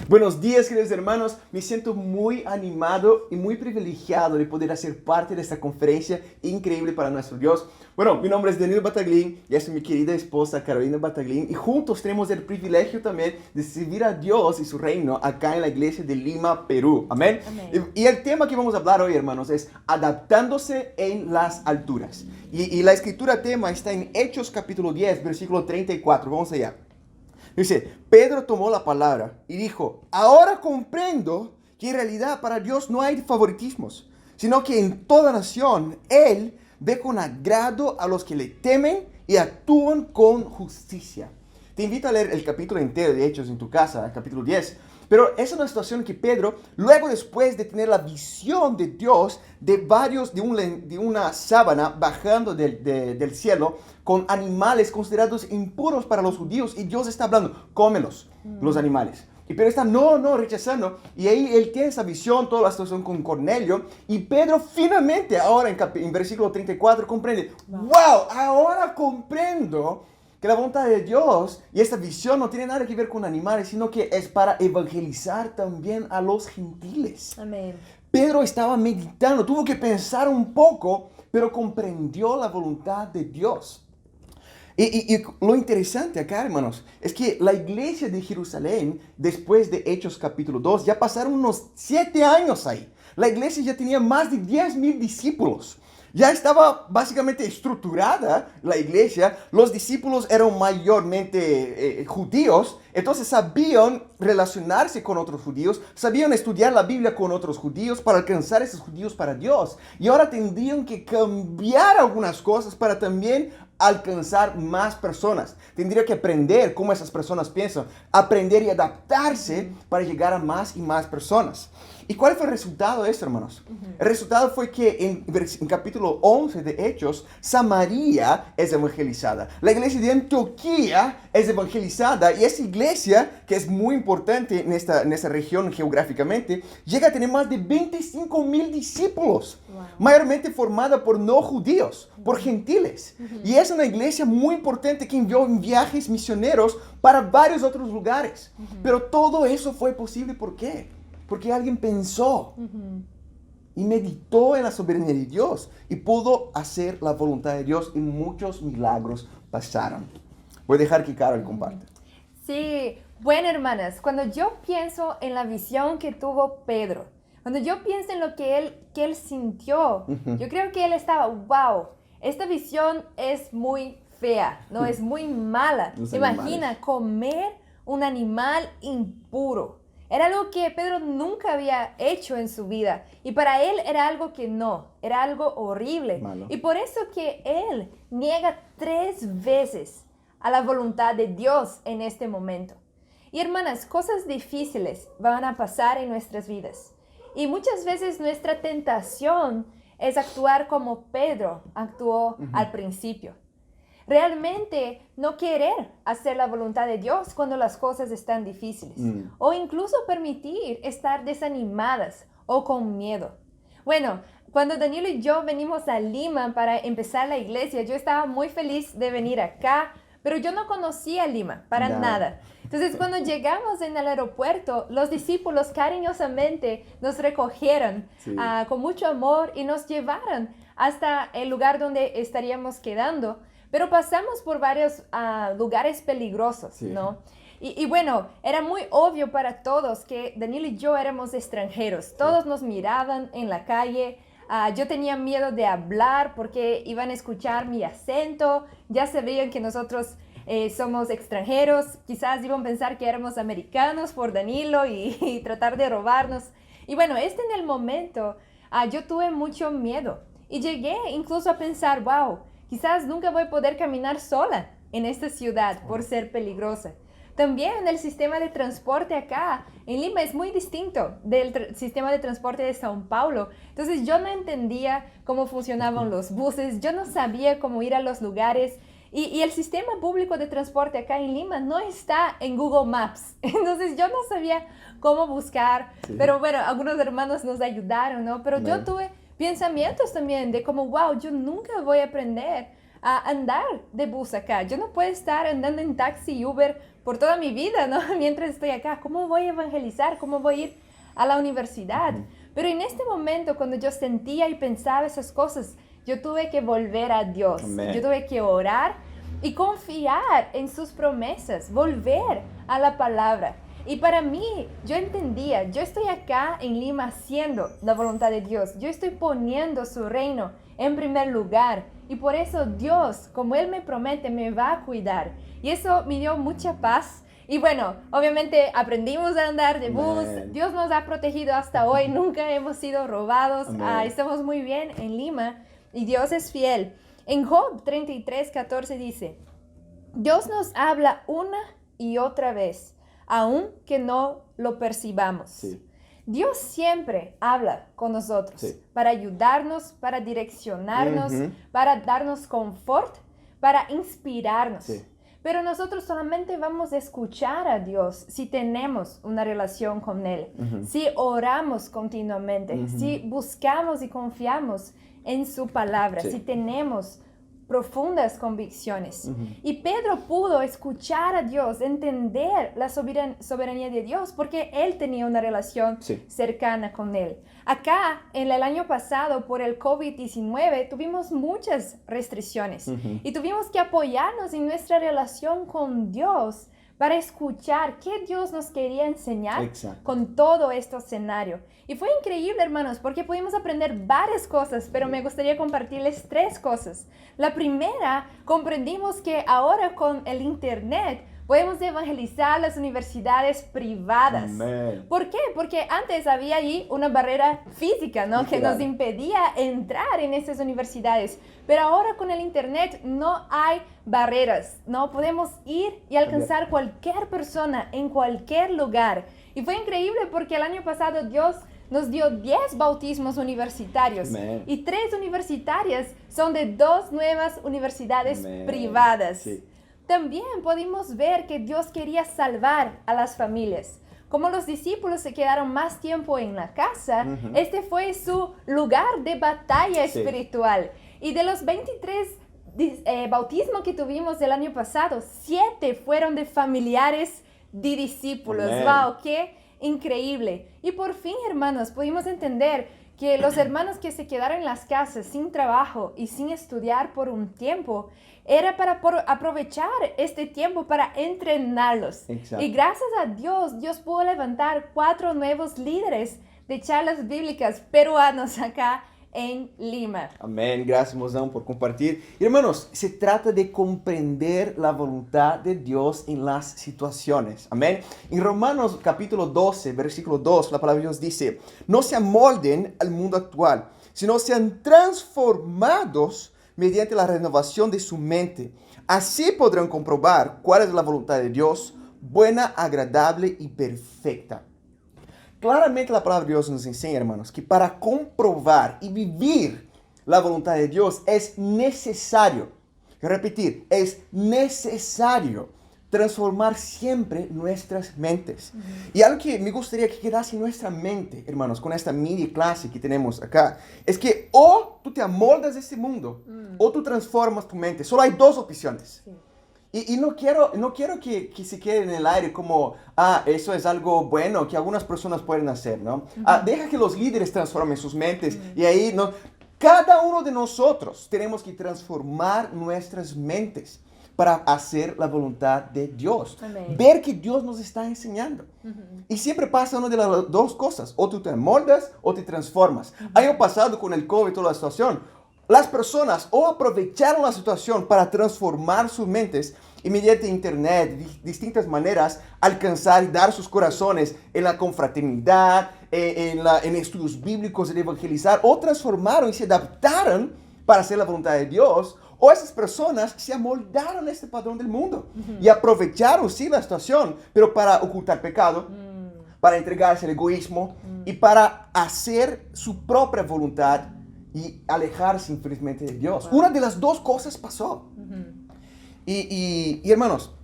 Buenos días, queridos hermanos. Me siento muy animado y muy privilegiado de poder hacer parte de esta conferencia increíble para nuestro Dios. Bueno, mi nombre es Danilo Bataglin y es mi querida esposa Carolina Bataglin y juntos tenemos el privilegio también de servir a Dios y su reino acá en la iglesia de Lima, Perú. Amén. Amén. Y el tema que vamos a hablar hoy, hermanos, es adaptándose en las alturas. Y la escritura tema está en Hechos capítulo 10, versículo 34. Vamos allá. Dice, Pedro tomó la palabra y dijo, ahora comprendo que en realidad para Dios no hay favoritismos, sino que en toda nación Él ve con agrado a los que le temen y actúan con justicia. Te invito a leer el capítulo entero de Hechos en tu casa, el capítulo 10. Pero es una situación que Pedro, luego después de tener la visión de Dios de una sábana bajando del cielo con animales considerados impuros para los judíos, y Dios está hablando, cómelos, los animales. Y Pedro está, no, rechazando. Y ahí él tiene esa visión, toda la situación con Cornelio. Y Pedro finalmente, ahora en versículo 34, comprende, wow, ahora comprendo que la voluntad de Dios y esta visión no tiene nada que ver con animales, sino que es para evangelizar también a los gentiles. Amén. Pedro estaba meditando, tuvo que pensar un poco, pero comprendió la voluntad de Dios. Y lo interesante acá, hermanos, es que la iglesia de Jerusalén, después de Hechos capítulo 2, ya pasaron unos 7 años ahí. La iglesia ya tenía más de 10,000 discípulos. Ya estaba básicamente estructurada la iglesia. Los discípulos eran mayormente judíos, entonces sabían relacionarse con otros judíos, sabían estudiar la Biblia con otros judíos para alcanzar a esos judíos para Dios. Y ahora tendrían que cambiar algunas cosas para también alcanzar más personas. Tendría que aprender cómo esas personas piensan, aprender y adaptarse para llegar a más y más personas. ¿Y cuál fue el resultado de esto, hermanos? El resultado fue que en capítulo 11 de Hechos, Samaria es evangelizada. La iglesia de Antioquía es evangelizada, y esa iglesia, que es muy importante en esta región geográficamente, llega a tener más de 25,000 discípulos, mayormente formada por no judíos, por gentiles. Y es una iglesia muy importante que envió en viajes misioneros para varios otros lugares. Pero todo eso fue posible, ¿por qué? Porque alguien pensó y meditó en la soberanía de Dios y pudo hacer la voluntad de Dios, y muchos milagros pasaron. Voy a dejar que Carol comparte. Sí, bueno, hermanas, cuando yo pienso en la visión que tuvo Pedro, cuando yo pienso en lo que él sintió, yo creo que él estaba, wow, esta visión es muy fea, no es muy mala. Imagina comer un animal impuro. Era algo que Pedro nunca había hecho en su vida, y para él era algo que no, era algo horrible. Malo. Y por eso que él niega 3 veces a la voluntad de Dios en este momento. Y hermanas, cosas difíciles van a pasar en nuestras vidas. Y muchas veces nuestra tentación es actuar como Pedro actuó al principio. Realmente no querer hacer la voluntad de Dios cuando las cosas están difíciles. O incluso permitir estar desanimadas o con miedo. Bueno, cuando Danilo y yo venimos a Lima para empezar la iglesia, yo estaba muy feliz de venir acá, pero yo no conocía Lima para nada. Entonces, cuando llegamos en el aeropuerto, los discípulos cariñosamente nos recogieron con mucho amor y nos llevaron hasta el lugar donde estaríamos quedando. Pero pasamos por varios lugares peligrosos, ¿no? Y bueno, era muy obvio para todos que Danilo y yo éramos extranjeros. Todos nos miraban en la calle. Yo tenía miedo de hablar porque iban a escuchar mi acento. Ya sabían que nosotros somos extranjeros. Quizás iban a pensar que éramos americanos por Danilo y tratar de robarnos. Y bueno, en el momento yo tuve mucho miedo. Y llegué incluso a pensar, wow, quizás nunca voy a poder caminar sola en esta ciudad por ser peligrosa. También el sistema de transporte acá en Lima es muy distinto del sistema de transporte de São Paulo. Entonces yo no entendía cómo funcionaban los buses, yo no sabía cómo ir a los lugares. Y el sistema público de transporte acá en Lima no está en Google Maps. Entonces yo no sabía cómo buscar. Pero bueno, algunos hermanos nos ayudaron, ¿no? Pero yo tuve pensamientos también de como, wow, yo nunca voy a aprender a andar de bus acá. Yo no puedo estar andando en taxi y Uber por toda mi vida, ¿no? Mientras estoy acá. ¿Cómo voy a evangelizar? ¿Cómo voy a ir a la universidad? Pero en este momento, cuando yo sentía y pensaba esas cosas, yo tuve que volver a Dios. Amén. Yo tuve que orar y confiar en sus promesas, volver a la palabra. Y para mí, yo entendía, yo estoy acá en Lima haciendo la voluntad de Dios. Yo estoy poniendo su reino en primer lugar. Y por eso Dios, como Él me promete, me va a cuidar. Y eso me dio mucha paz. Y bueno, obviamente aprendimos a andar de bus. Amén. Dios nos ha protegido hasta hoy. Nunca hemos sido robados. Amén. Estamos muy bien en Lima. Y Dios es fiel. En Job 33:14 dice, Dios nos habla una y otra vez, aun que no lo percibamos. Sí. Dios siempre habla con nosotros Sí. para ayudarnos, para direccionarnos, Ujú. para darnos confort, para inspirarnos. Sí. Pero nosotros solamente vamos a escuchar a Dios si tenemos una relación con Él, si oramos continuamente, si buscamos y confiamos en su palabra, Sí. si tenemos profundas convicciones. Y Pedro pudo escuchar a Dios, entender la soberanía de Dios, porque él tenía una relación Sí. cercana con él. Acá, en el año pasado, por el COVID-19, tuvimos muchas restricciones y tuvimos que apoyarnos en nuestra relación con Dios para escuchar qué Dios nos quería enseñar Exacto. con todo este escenario. Y fue increíble, hermanos, porque pudimos aprender varias cosas, pero me gustaría compartirles 3 cosas. La primera, comprendimos que ahora con el Internet podemos evangelizar las universidades privadas. Amén. ¿Por qué? Porque antes había ahí una barrera física, ¿no? Que Literal. nos impedía entrar en esas universidades. Pero ahora con el Internet no hay barreras, ¿no? Podemos ir y alcanzar cualquier persona en cualquier lugar. Y fue increíble porque el año pasado Dios nos dio 10 bautismos universitarios. Amén. Y 3 universitarias son de 2 nuevas universidades Amén. privadas. Sí. También pudimos ver que Dios quería salvar a las familias. Como los discípulos se quedaron más tiempo en la casa, este fue su lugar de batalla Sí. espiritual. Y de los 23 bautismos que tuvimos el año pasado, 7 fueron de familiares de discípulos. Amén. ¡Wow! ¡Qué increíble! Y por fin, hermanos, pudimos entender que los hermanos que se quedaron en las casas sin trabajo y sin estudiar por un tiempo, era para aprovechar este tiempo para entrenarlos. Exacto. Y gracias a Dios, Dios pudo levantar 4 nuevos líderes de charlas bíblicas peruanos acá en Lima. Amén. Gracias, Mozão, por compartir. Y, hermanos, se trata de comprender la voluntad de Dios en las situaciones. Amén. En Romanos capítulo 12, versículo 2, la palabra de Dios dice, no se amolden al mundo actual, sino sean transformados mediante la renovación de su mente. Así podrán comprobar cuál es la voluntad de Dios, buena, agradable y perfecta. Claramente la palabra de Dios nos enseña, hermanos, que para comprobar y vivir la voluntad de Dios es necesario, repetir, es necesario transformar siempre nuestras mentes. Y algo que me gustaría que quedase en nuestra mente, hermanos, con esta mini clase que tenemos acá, es que o tú te amoldas a este mundo, o tú transformas tu mente. Solo hay 2 opciones. Sí. Y no quiero que se quede en el aire como, eso es algo bueno que algunas personas pueden hacer, ¿no? Deja que los líderes transformen sus mentes y ahí, ¿no? Cada uno de nosotros tenemos que transformar nuestras mentes para hacer la voluntad de Dios. Amén. Ver que Dios nos está enseñando. Y siempre pasa una de las 2 cosas. O tú te amoldas o te transformas. Año pasado con el COVID y toda la situación, las personas o aprovecharon la situación para transformar sus mentes y mediante internet, distintas maneras, alcanzar y dar sus corazones en la confraternidad, en estudios bíblicos, en evangelizar, o transformaron y se adaptaron para hacer la voluntad de Dios, o esas personas se amoldaron a este patrón del mundo y aprovecharon, sí, la situación, pero para ocultar pecado, para entregarse al egoísmo y para hacer su propia voluntad y alejarse infelizmente de Dios. Una de las 2 cosas pasó. Y hermanos,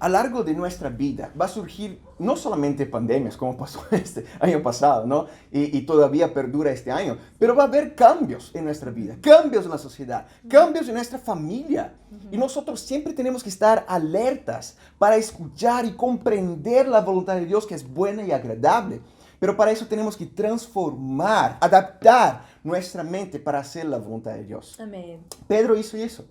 a lo largo de nuestra vida va a surgir no solamente pandemias, como pasó este año pasado, ¿no? Y todavía perdura este año, pero va a haber cambios en nuestra vida, cambios en la sociedad, cambios en nuestra familia. Y nosotros siempre tenemos que estar alertas para escuchar y comprender la voluntad de Dios, que es buena y agradable. Pero para eso tenemos que transformar, adaptar nuestra mente para hacer la voluntad de Dios. Amén. Pedro hizo eso.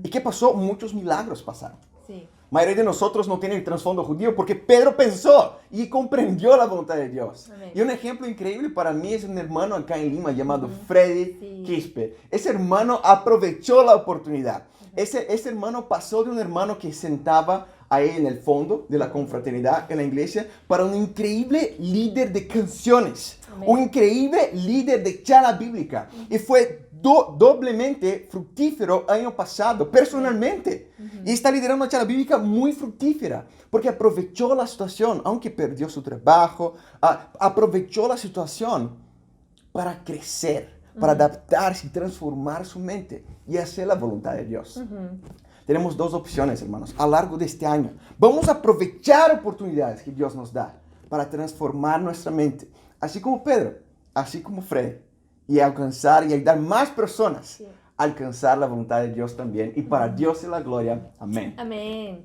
¿Y qué pasó? Muchos milagros pasaron. Sí. La mayoría de nosotros no tiene el trasfondo judío porque Pedro pensó y comprendió la voluntad de Dios. Amén. Y un ejemplo increíble para mí es un hermano acá en Lima llamado Freddy Sí. Quispe. Ese hermano aprovechó la oportunidad. Ese hermano pasó de un hermano que sentaba ahí en el fondo de la confraternidad en la iglesia para un increíble líder de canciones. Amén. Un increíble líder de charla bíblica. Y fue doblemente fructífero año pasado, personalmente. Y está liderando una charla bíblica muy fructífera, porque aprovechó la situación, aunque perdió su trabajo, aprovechó la situación para crecer, para adaptarse y transformar su mente y hacer la voluntad de Dios. Tenemos dos opciones, hermanos, a lo largo de este año. Vamos a aprovechar oportunidades que Dios nos da para transformar nuestra mente, así como Pedro, así como Fred, y alcanzar y ayudar más personas a alcanzar la voluntad de Dios también. Y para Dios es la gloria. Amén. Amén.